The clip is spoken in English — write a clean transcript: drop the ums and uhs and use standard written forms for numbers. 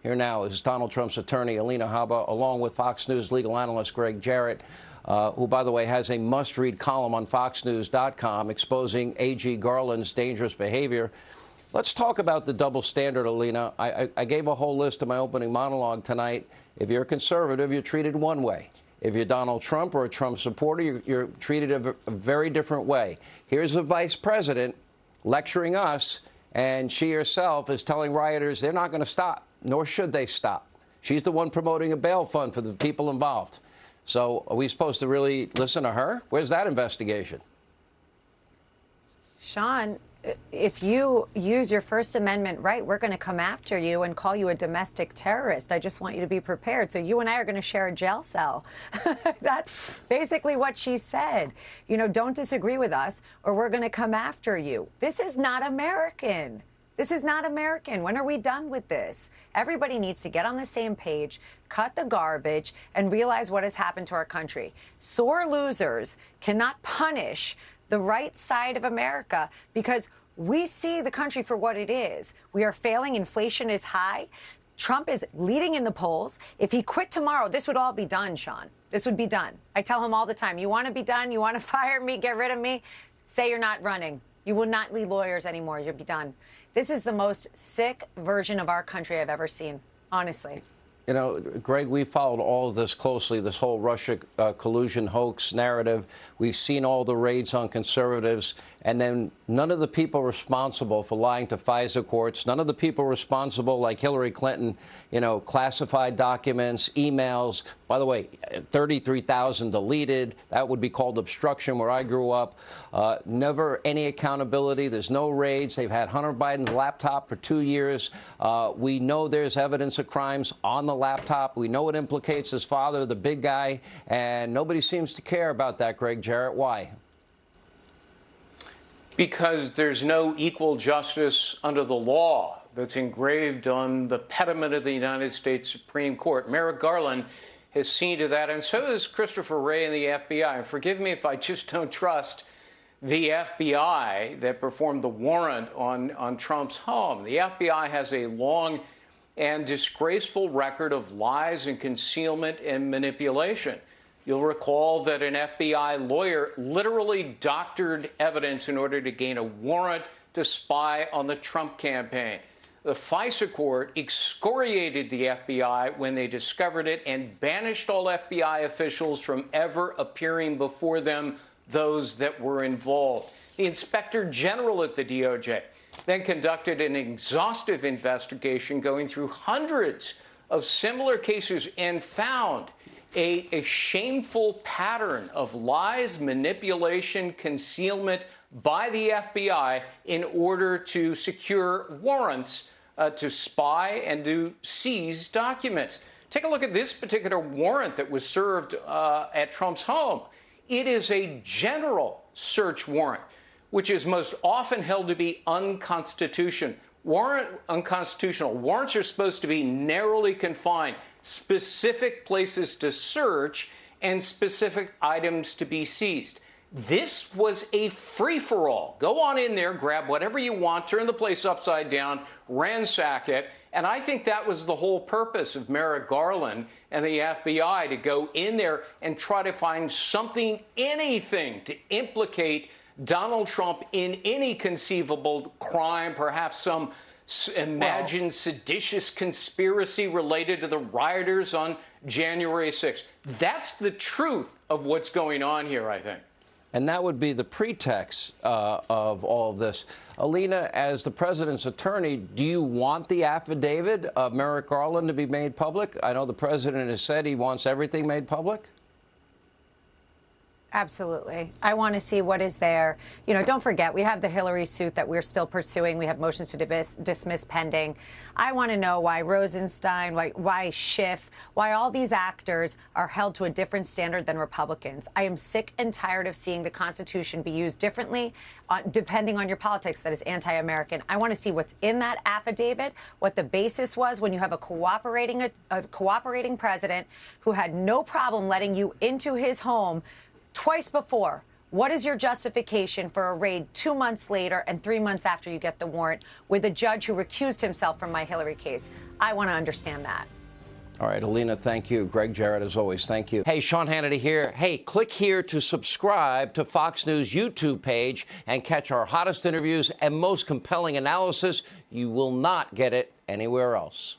Here now is Donald Trump's attorney, Alina Habba, along with Fox News legal analyst Gregg Jarrett, who, by the way, has a must-read column on foxnews.com exposing A.G. Garland's dangerous behavior. Let's talk about the double standard, Alina. I gave a whole list in my opening monologue tonight. If you're a conservative, you're treated one way. If you're Donald Trump or a Trump supporter, you're treated a very different way. Here's the vice president lecturing us, and she herself is telling rioters they're not going to stop, nor should they stop. She's the one promoting a bail fund for the people involved. So are we supposed to really listen to her? Where's that investigation? Sean, if you use your First Amendment right, we're going to come after you and call you a domestic terrorist. I just want you to be prepared. So you and I are going to share a jail cell. That's basically what she said. You know, don't disagree with us or we're going to come after you. This is not American. This is not American. When are we done with this? Everybody needs to get on the same page, cut the garbage, and realize what has happened to our country. Sore losers cannot punish the right side of America because we see the country for what it is. We are failing. Inflation is high. Trump is leading in the polls. If he quit tomorrow, this would all be done, Sean. This would be done. I tell him all the time, you want to be done? You want to fire me? Get rid of me? Say you're not running. You will not need lawyers anymore. You'll be done. This is the most sick version of our country I've ever seen, honestly. You know, Greg, we followed all of this closely, this whole Russia collusion hoax narrative. We've seen all the raids on conservatives, and then none of the people responsible for lying to FISA courts, none of the people responsible, like Hillary Clinton, you know, classified documents, emails. By the way, 33,000 deleted. That would be called obstruction where I grew up. Never any accountability. There's no raids. They've had Hunter Biden's laptop for 2 years. We know there's evidence of crimes on the laptop. We know it implicates his father, the big guy, and nobody seems to care about that, Gregg Jarrett. Why? Because there's no equal justice under the law that's engraved on the pediment of the United States Supreme Court. Merrick Garland has seen to that, and so has Christopher Wray and the FBI. And forgive me if I just don't trust the FBI that performed the warrant on Trump's home. The FBI has a long and disgraceful record of lies and concealment and manipulation. You'll recall that an FBI lawyer literally doctored evidence in order to gain a warrant to spy on the Trump campaign. The FISA court excoriated the FBI when they discovered it and banished all FBI officials from ever appearing before them, those that were involved. The Inspector General at the DOJ then conducted an exhaustive investigation going through hundreds of similar cases and found a shameful pattern of lies, manipulation, concealment by the FBI in order to secure warrants to spy and to seize documents. Take a look at this particular warrant that was served at Trump's home. It is a general search warrant, which is most often held to be unconstitutional. Warrants are supposed to be narrowly confined, specific places to search and specific items to be seized. This was a free-for-all. Go on in there, grab whatever you want, turn the place upside down, ransack it. And I think that was the whole purpose of Merrick Garland and the FBI, to go in there and try to find something, anything, to implicate Donald Trump in any conceivable crime, perhaps some imagined seditious conspiracy related to the rioters on January 6th. That's the truth of what's going on here, I think. And that would be the pretext of all of this. Alina, as the president's attorney, do you want the affidavit of Merrick Garland to be made public? I know the president has said he wants everything made public. Absolutely. I want to see what is there. You know, don't forget, we have the Hillary suit that we're still pursuing. We have motions to dismiss pending. I want to know why Rosenstein, why Schiff, why all these actors are held to a different standard than Republicans. I am sick and tired of seeing the Constitution be used differently depending on your politics that is anti-American. I want to see what's in that affidavit, what the basis was when you have a cooperating president who had no problem letting you into his home twice before. What is your justification for a raid 2 months later and 3 months after you get the warrant with a judge who recused himself from my Hillary case? I want to understand that. All right, Alina, thank you. Gregg Jarrett, as always, thank you. Hey, Sean Hannity here. Hey, click here to subscribe to Fox News YouTube page and catch our hottest interviews and most compelling analysis. You will not get it anywhere else.